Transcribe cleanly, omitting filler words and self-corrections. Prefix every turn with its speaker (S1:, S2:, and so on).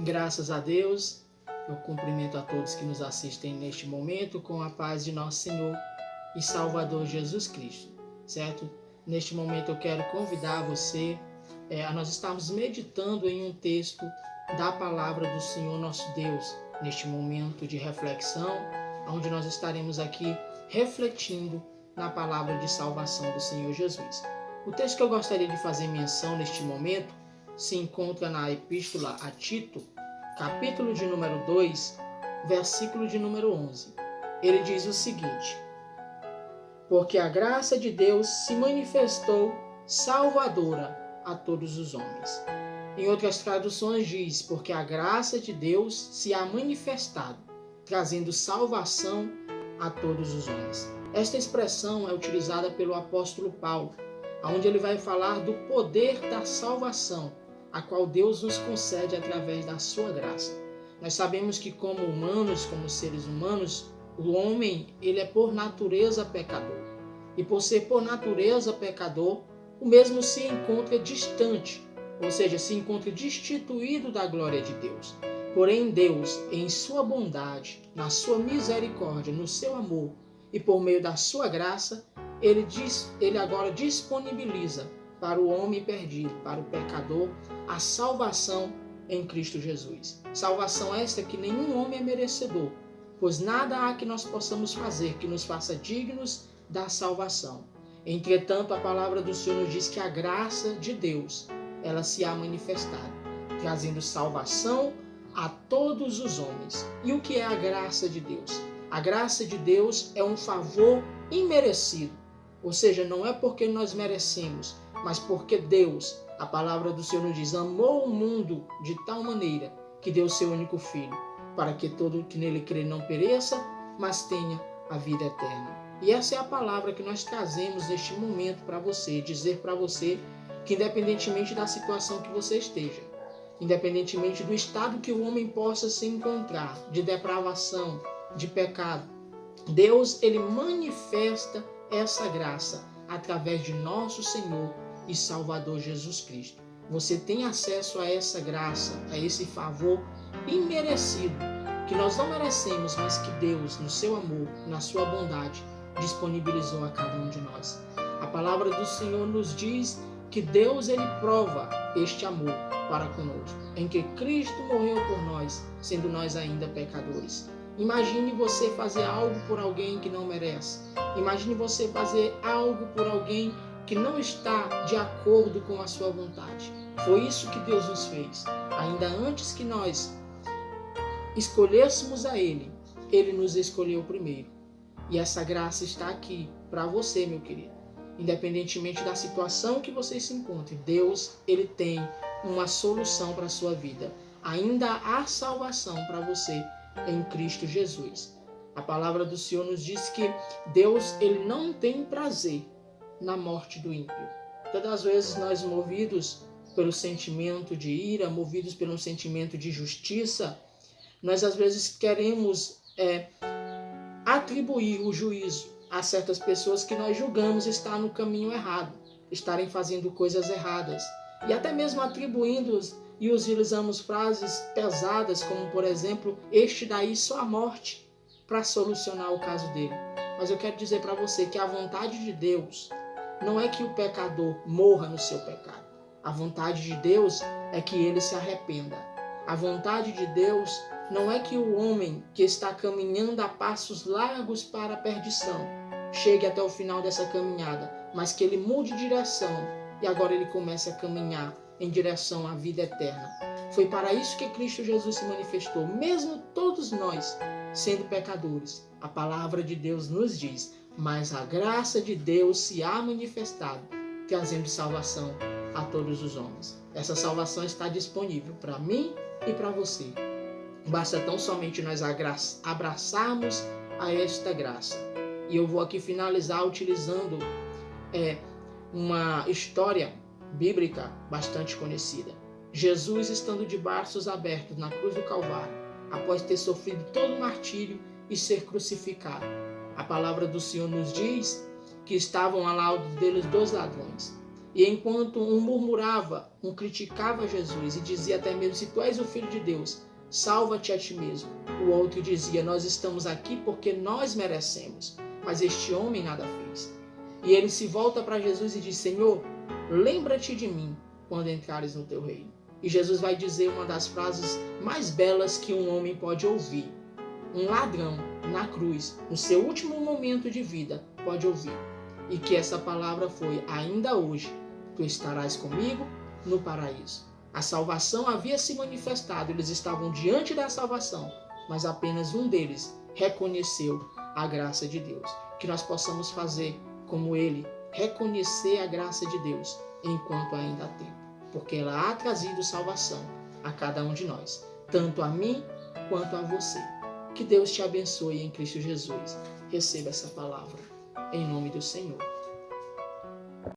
S1: Graças a Deus, eu cumprimento a todos que nos assistem neste momento com a paz de nosso Senhor e Salvador Jesus Cristo, certo? Neste momento eu quero convidar você a nós estarmos meditando em um texto da palavra do Senhor nosso Deus, neste momento de reflexão, onde nós estaremos aqui refletindo na palavra de salvação do Senhor Jesus. O texto que eu gostaria de fazer menção neste momento se encontra na Epístola a Tito, capítulo de número 2, versículo de número 11. Ele diz o seguinte: porque a graça de Deus se manifestou salvadora a todos os homens. Em outras traduções diz, porque a graça de Deus se há manifestado, trazendo salvação a todos os homens. Esta expressão é utilizada pelo apóstolo Paulo, onde ele vai falar do poder da salvação, a qual Deus nos concede através da sua graça. Nós sabemos que como humanos, como seres humanos, o homem ele é por natureza pecador. E por ser por natureza pecador, o mesmo se encontra distante, ou seja, se encontra destituído da glória de Deus. Porém, Deus, em sua bondade, na sua misericórdia, no seu amor e por meio da sua graça, ele agora disponibiliza para o homem perdido, para o pecador, a salvação em Cristo Jesus. Salvação esta que nenhum homem é merecedor, pois nada há que nós possamos fazer que nos faça dignos da salvação. Entretanto, a palavra do Senhor nos diz que a graça de Deus, ela se há manifestado, trazendo salvação a todos os homens. E o que é a graça de Deus? A graça de Deus é um favor imerecido, ou seja, não é porque nós merecemos, mas porque Deus, a palavra do Senhor nos diz, amou o mundo de tal maneira que deu seu único Filho, para que todo que nele crê não pereça, mas tenha a vida eterna. E essa é a palavra que nós trazemos neste momento para você, dizer para você que independentemente da situação que você esteja, independentemente do estado que o homem possa se encontrar, de depravação, de pecado, Deus ele manifesta essa graça através de nosso Senhor e Salvador Jesus Cristo. Você tem acesso a essa graça, a esse favor imerecido, que nós não merecemos, mas que Deus, no seu amor, na sua bondade, disponibilizou a cada um de nós. A palavra do Senhor nos diz que Deus ele prova este amor para conosco, em que Cristo morreu por nós, sendo nós ainda pecadores. Imagine você fazer algo por alguém que não merece. Imagine você fazer algo por alguém que não está de acordo com a sua vontade. Foi isso que Deus nos fez. Ainda antes que nós escolhêssemos a Ele, Ele nos escolheu primeiro. E essa graça está aqui para você, meu querido. Independentemente da situação que você se encontre, Deus ele tem uma solução para a sua vida. Ainda há salvação para você em Cristo Jesus. A palavra do Senhor nos diz que Deus ele não tem prazer na morte do ímpio. Todas as vezes nós movidos pelo sentimento de ira, movidos pelo sentimento de justiça, nós às vezes queremos atribuir o juízo a certas pessoas que nós julgamos estar no caminho errado, estarem fazendo coisas erradas. E até mesmo atribuindo-os e utilizamos frases pesadas, como por exemplo, este daí só a morte, para solucionar o caso dele. Mas eu quero dizer para você que a vontade de Deus não é que o pecador morra no seu pecado. A vontade de Deus é que ele se arrependa. A vontade de Deus não é que o homem que está caminhando a passos largos para a perdição chegue até o final dessa caminhada, mas que ele mude de direção e agora ele comece a caminhar em direção à vida eterna. Foi para isso que Cristo Jesus se manifestou, mesmo todos nós sendo pecadores. A palavra de Deus nos diz, mas a graça de Deus se há manifestado, trazendo salvação a todos os homens. Essa salvação está disponível para mim e para você. Basta tão somente nós abraçarmos a esta graça. E eu vou aqui finalizar utilizando uma história bíblica bastante conhecida. Jesus estando de braços abertos na cruz do Calvário, após ter sofrido todo o martírio e ser crucificado. A palavra do Senhor nos diz que estavam ao lado deles 2 ladrões. E enquanto um murmurava, um criticava Jesus e dizia até mesmo: se tu és o Filho de Deus, salva-te a ti mesmo. O outro dizia: nós estamos aqui porque nós merecemos, mas este homem nada fez. E ele se volta para Jesus e diz: Senhor, lembra-te de mim quando entrares no teu reino. E Jesus vai dizer uma das frases mais belas que um homem pode ouvir. Um ladrão na cruz, no seu último momento de vida, pode ouvir. E que essa palavra foi: ainda hoje tu estarás comigo no paraíso. A salvação havia se manifestado, eles estavam diante da salvação, mas apenas um deles reconheceu a graça de Deus. Que nós possamos fazer como ele, reconhecer a graça de Deus enquanto ainda há tempo, porque ela há trazido salvação a cada um de nós, tanto a mim quanto a você. Que Deus te abençoe em Cristo Jesus. Receba essa palavra, em nome do Senhor.